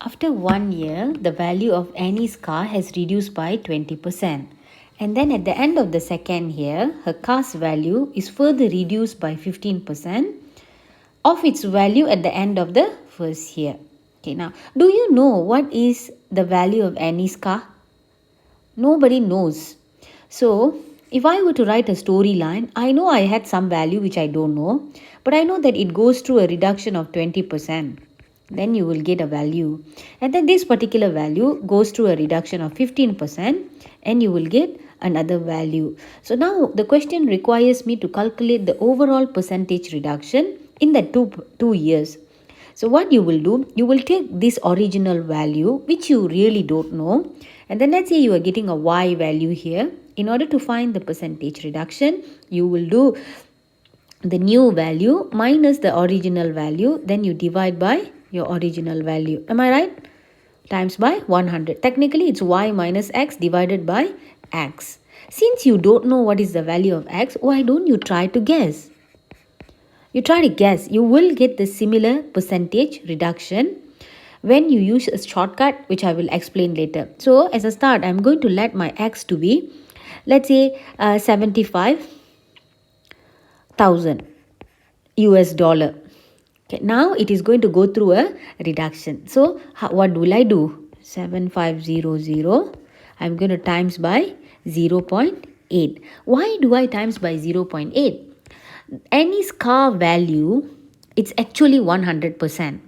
After 1 year, the value of Annie's car has reduced by 20%. And then at the end of the second year, her car's value is further reduced by 15% of its value at the end of the first year. Okay, now, do you know what is the value of Annie's car? Nobody knows. So, if I were to write a storyline, I know I had some value which I don't know, but I know that it goes through a reduction of 20%. Then you will get a value. And then this particular value goes through a reduction of 15% and you will get another value. So now the question requires me to calculate the overall percentage reduction in the two years. So what you will do, you will take this original value which you really don't know, and then let's say you are getting a y value here. In order to find the percentage reduction, you will do the new value minus the original value, then you divide by your original value. Am I right? Times by 100. Technically it's y minus x divided by x. Since you don't know what is the value of x, why don't you try to guess? You try to guess. You will get the similar percentage reduction when you use a shortcut which I will explain later. So as a start, I'm going to let my x to be, let's say 75,000 US dollar. Okay, now it is going to go through a reduction. So what will I do? 7500, I'm going to times by 0.8. Why do I times by 0.8? Annie's car value, it's actually 100%,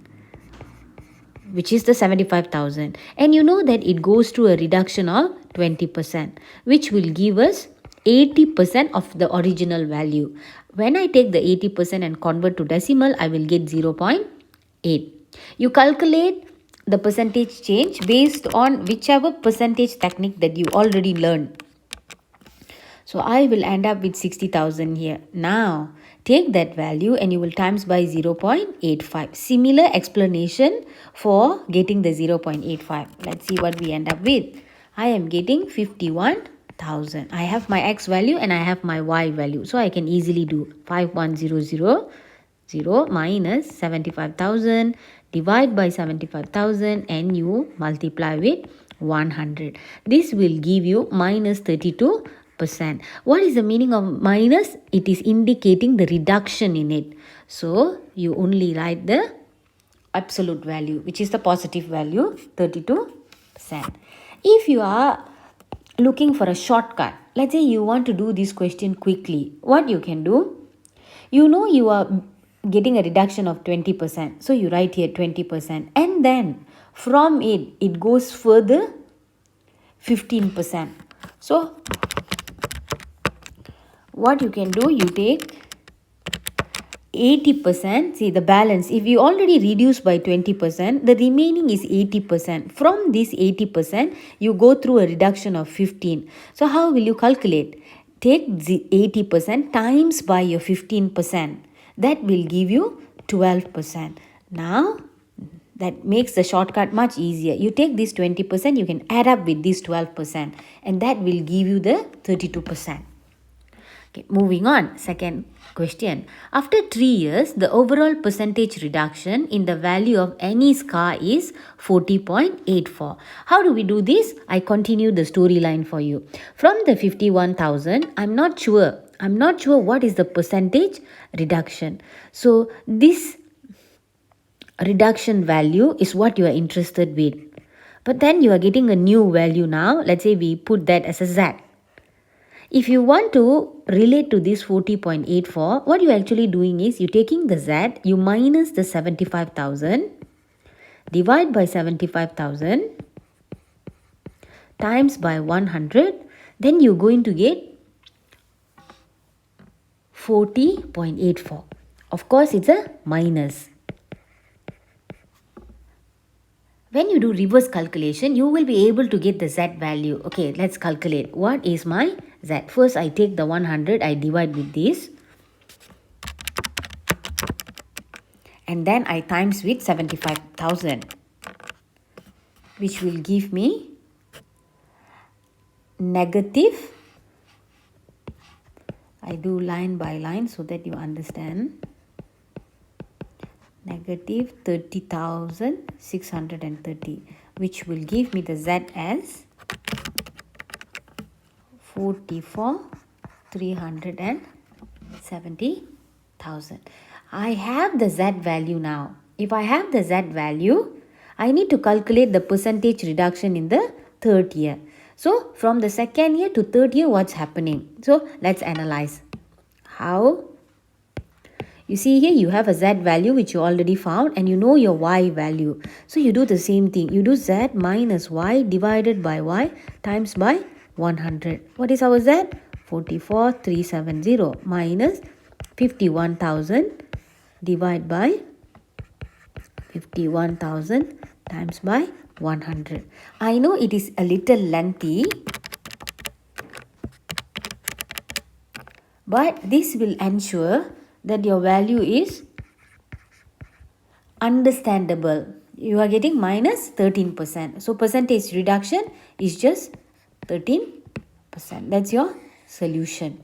which is the 75,000, and you know that it goes to a reduction of 20%, which will give us 80% of the original value. When I take the 80% and convert to decimal, I will get 0.8. You calculate the percentage change based on whichever percentage technique that you already learned. So I will end up with 60,000 here. Now take that value and you will times by 0.85. Similar explanation for getting the 0.85. Let's see what we end up with. I am getting 51,000. I have my x value and I have my y value. So I can easily do 51,000 minus 75,000 divide by 75,000 and you multiply with 100. This will give you minus 32%. What is the meaning of minus? It is indicating the reduction in it. So you only write the absolute value, which is the positive value, 32%. If you are looking for a shortcut, let's say you want to do this question quickly, what you can do, you know you are getting a reduction of 20%. So you write here 20%, and then from it goes further 15%. So what you can do, you take 80%, see the balance. If you already reduce by 20%, the remaining is 80%. From this 80%, you go through a reduction of 15. So how will you calculate? Take the 80% times by your 15%. That will give you 12%. Now, that makes the shortcut much easier. You take this 20%, you can add up with this 12%, and that will give you the 32%. Okay, moving on. Second question. After 3 years, the overall percentage reduction in the value of Annie's car is 40.84. How do we do this? I continue the storyline for you. From the 51,000, I'm not sure what is the percentage reduction. So this reduction value is what you are interested with. But then you are getting a new value now. Let's say we put that as a Z. If you want to relate to this 40.84, what you're actually doing is you're taking the Z, you minus the 75,000, divide by 75,000, times by 100, then you're going to get 40.84. Of course, it's a minus. When you do reverse calculation, you will be able to get the Z value. Okay, let's calculate. What is my Z? First, I take the 100, I divide with this. And then I times with 75,000. Which will give me negative. I do line by line so that you understand. negative 30,630, which will give me the Z as 44,370,000. I have the Z value now. If I have the Z value, I need to calculate the percentage reduction in the third year. So from the second year to third year, what's happening? So let's analyze. How? You see here you have a Z value which you already found and you know your Y value. So you do the same thing. You do Z minus Y divided by Y times by 100. What is our Z? 44,370 minus 51,000 divided by 51,000 times by 100. I know it is a little lengthy, but this will ensure that your value is understandable. You are getting minus 13%. So percentage reduction is just 13%. That's your solution.